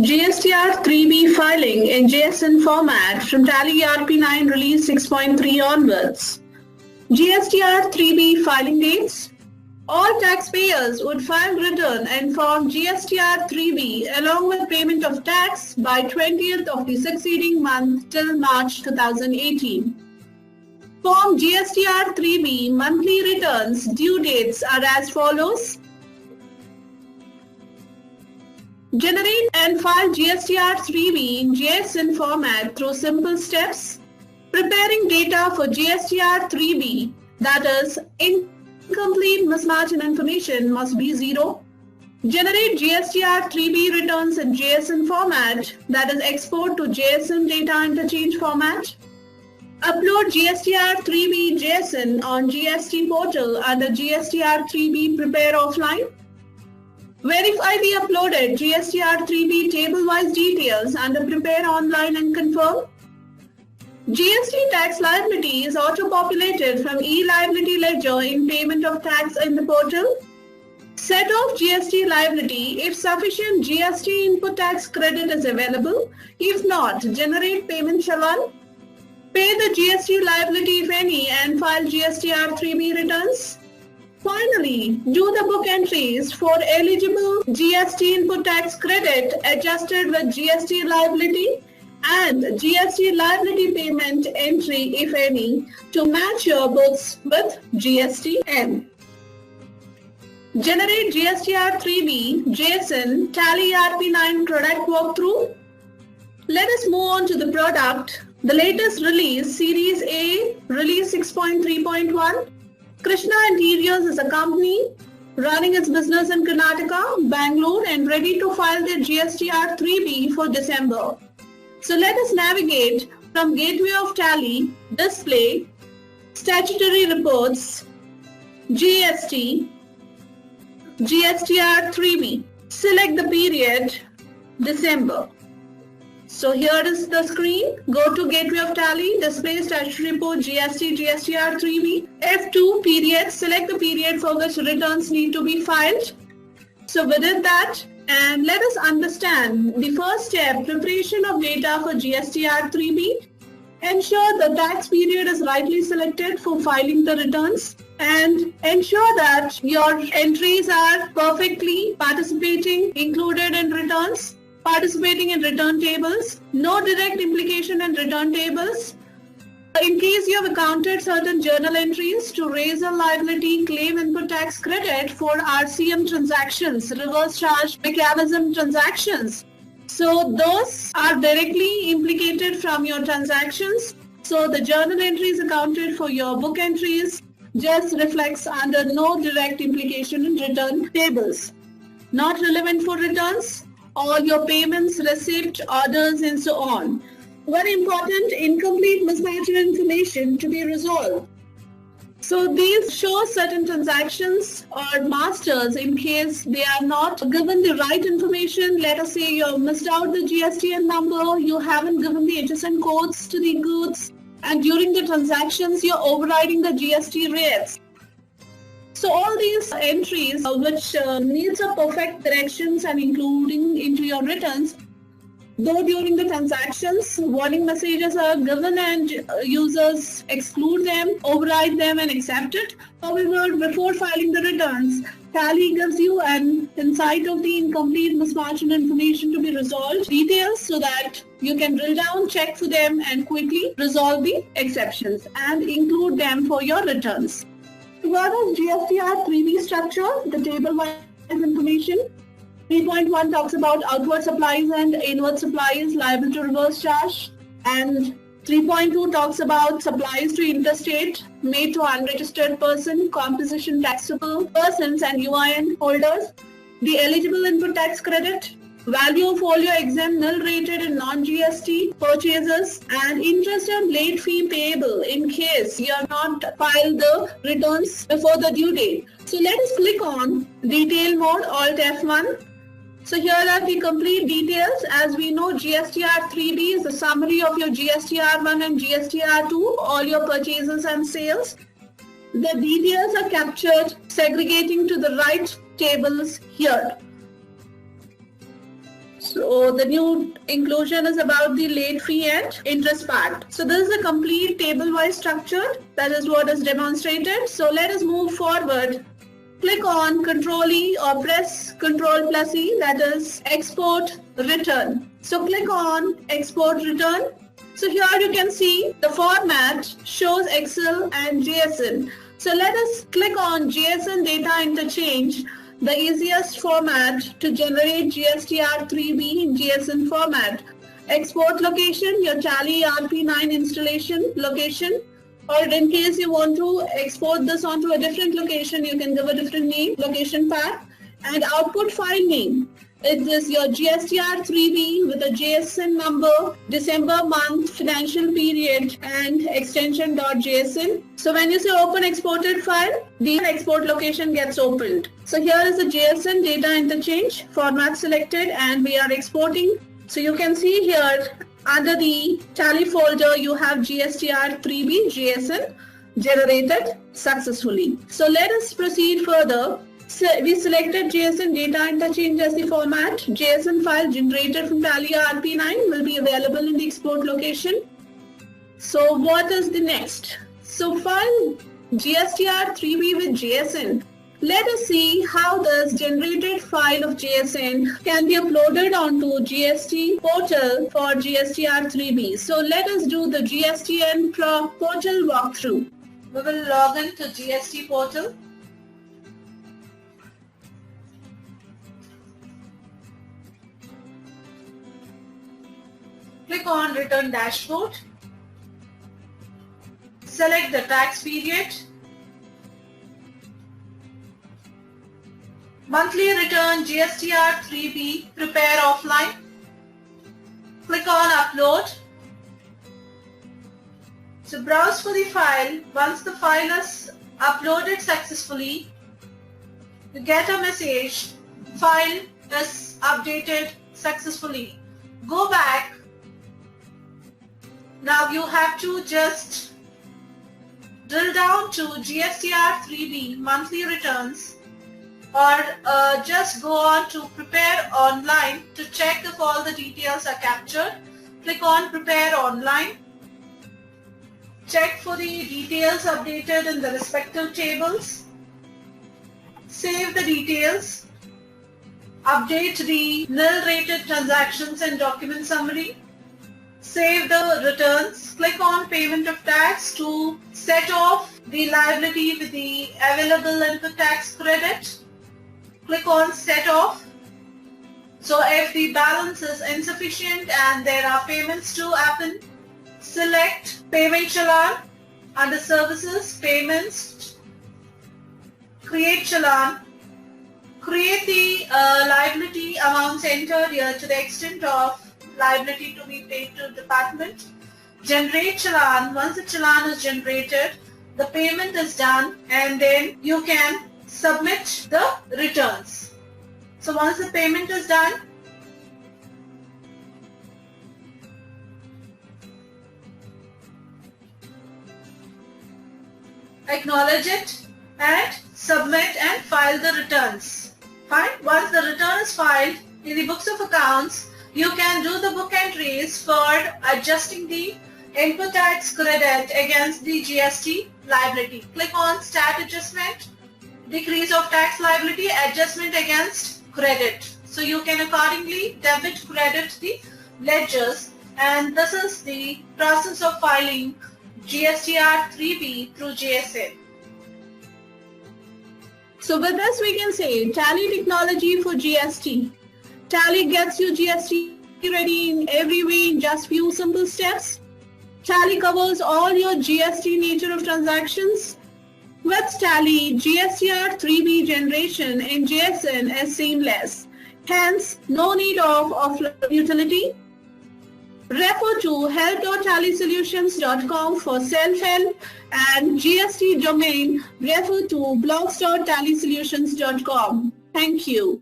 GSTR 3B filing in JSON format from Tally ERP9 Release 6.3 onwards. GSTR 3B filing dates. All taxpayers would file return and form GSTR 3B along with payment of tax by 20th of the succeeding month till March 2018. Form GSTR 3B monthly returns due dates are as follows. Generate and file GSTR 3B in JSON format through simple steps. Preparing data for GSTR 3B, that is, incomplete mismatch in information must be 0. Generate GSTR 3B returns in JSON format, that is, export to JSON data interchange format. Upload GSTR 3B JSON on GST portal under GSTR 3B Prepare Offline. Verify the uploaded GSTR 3B table-wise details under Prepare Online and confirm. GST tax liability is auto-populated from e-liability ledger in payment of tax in the portal. Set off GST liability if sufficient GST input tax credit is available. If not, generate payment challan. Pay the GST liability if any and file GSTR 3B returns. Finally, do the book entries for eligible GST input tax credit adjusted with GST liability and GST liability payment entry, if any, to match your books with GSTN. Generate GSTR 3B JSON Tally ERP9 product walkthrough. Let us move on to the product. The latest release, Series A, Release 6.3.1. Krishna Interiors is a company running its business in Karnataka, Bangalore, and ready to file their GSTR 3B for December. So let us navigate from Gateway of Tally, Display, Statutory Reports, GST, GSTR 3B. Select the period, December. So here is the screen. Go to Gateway of Tally, Display Statutory Report, GST, GSTR 3B. F2 period, select the period for which returns need to be filed. So within that, and let us understand the first step, preparation of data for GSTR 3B. Ensure the tax period is rightly selected for filing the returns and ensure that your entries are perfectly participating, included in returns. Participating in return tables, no direct implication in return tables. In case you have accounted certain journal entries to raise a liability claim input tax credit for RCM transactions, reverse charge mechanism transactions. So those are directly implicated from your transactions. So the journal entries accounted for your book entries just reflects under no direct implication in return tables. Not relevant for returns. All your payments, receipt, orders, and so on. Very important, incomplete mismatch of information to be resolved. So these show certain transactions or masters in case they are not given the right information. Let us say you missed out the GSTN number, you haven't given the HSN codes to the goods, and during the transactions you're overriding the GST rates. So all these entries which needs a perfect corrections and including into your returns, though during the transactions warning messages are given and users exclude them, override them and accept it. However, before filing the returns, Tally gives you an insight of the incomplete mismatch in information to be resolved, details so that you can drill down, check for them and quickly resolve the exceptions and include them for your returns. What is GSTR 3B structure? The table-wise information. 3.1 talks about outward supplies and inward supplies liable to reverse charge. And 3.2 talks about supplies to interstate made to unregistered person, composition taxable persons and UIN holders. The eligible input tax credit. Value of all your exempt, null rated and non-GST purchases and interest and late fee payable in case you are not filed the returns before the due date. So let us click on detail mode, Alt F1. So here are the complete details. As we know, GSTR 3B is the summary of your GSTR1 and GSTR2, all your purchases and sales. The details are captured segregating to the right tables here. So the new inclusion is about the late fee and interest part. So this is a complete table-wise structure. That is what is demonstrated. So let us move forward. Click on Control E or press Control plus E, that is export return. So click on export return. So here you can see the format shows Excel and JSON. So let us click on JSON data interchange, the easiest format to generate GSTR3B in JSON format. Export location, your Tally RP9 installation location. Or in case you want to export this onto a different location, you can give a different name, location path, and output file name. It is your GSTR3B with a JSON number, December month, financial period, and extension .json. So when you say open exported file, the export location gets opened. So here is the JSON data interchange, format selected, and we are exporting. So you can see here, under the Tally folder, you have GSTR3B JSON generated successfully. So let us proceed further. So we selected JSON data interchange as the format. JSON file generated from Tally RP9 will be available in the export location. So what is the next? So file GSTR3B with JSON. Let us see how this generated file of JSON can be uploaded onto GST portal for GSTR3B. So let us do the GSTN portal walkthrough. We will log in to GST portal. Click on Return Dashboard. Select the tax period. Monthly return GSTR3B, prepare offline. Click on upload. So browse for the file. Once the file is uploaded successfully, you get a message, file is updated successfully. Go back. Now you have to just drill down to GSTR3B monthly returns, or just go on to prepare online to check if all the details are captured. Click on prepare online. Check for the details updated in the respective tables. Save the details. Update the nil rated transactions and document summary. Save the returns. Click on payment of tax to set off the liability with the available input tax credit. Click on set off. So if the balance is insufficient and there are payments to happen, select payment challan. Under services, payments, create challan. Create the liability amounts entered here to the extent of liability to be paid to department. Generate challan. Once the challan is generated, the payment is done, and then you can submit the returns. So once the payment is done, acknowledge it and submit and file the returns. Fine. Once the return is filed in the books of accounts, you can do the book entries for adjusting the input tax credit against the GST liability. Click on Start Adjustment. Decrease of tax liability, adjustment against credit. So you can accordingly debit credit the ledgers, and this is the process of filing GSTR3B through JSN. So with this we can say Tally technology for GST. Tally gets you GST ready in every way in just few simple steps. Tally covers all your GST nature of transactions. With Tally, GSTR3B generation in JSON is seamless. Hence, no need of offline utility. Refer to help.tallysolutions.com for self-help, and GST domain refer to blogs.tallysolutions.com. Thank you.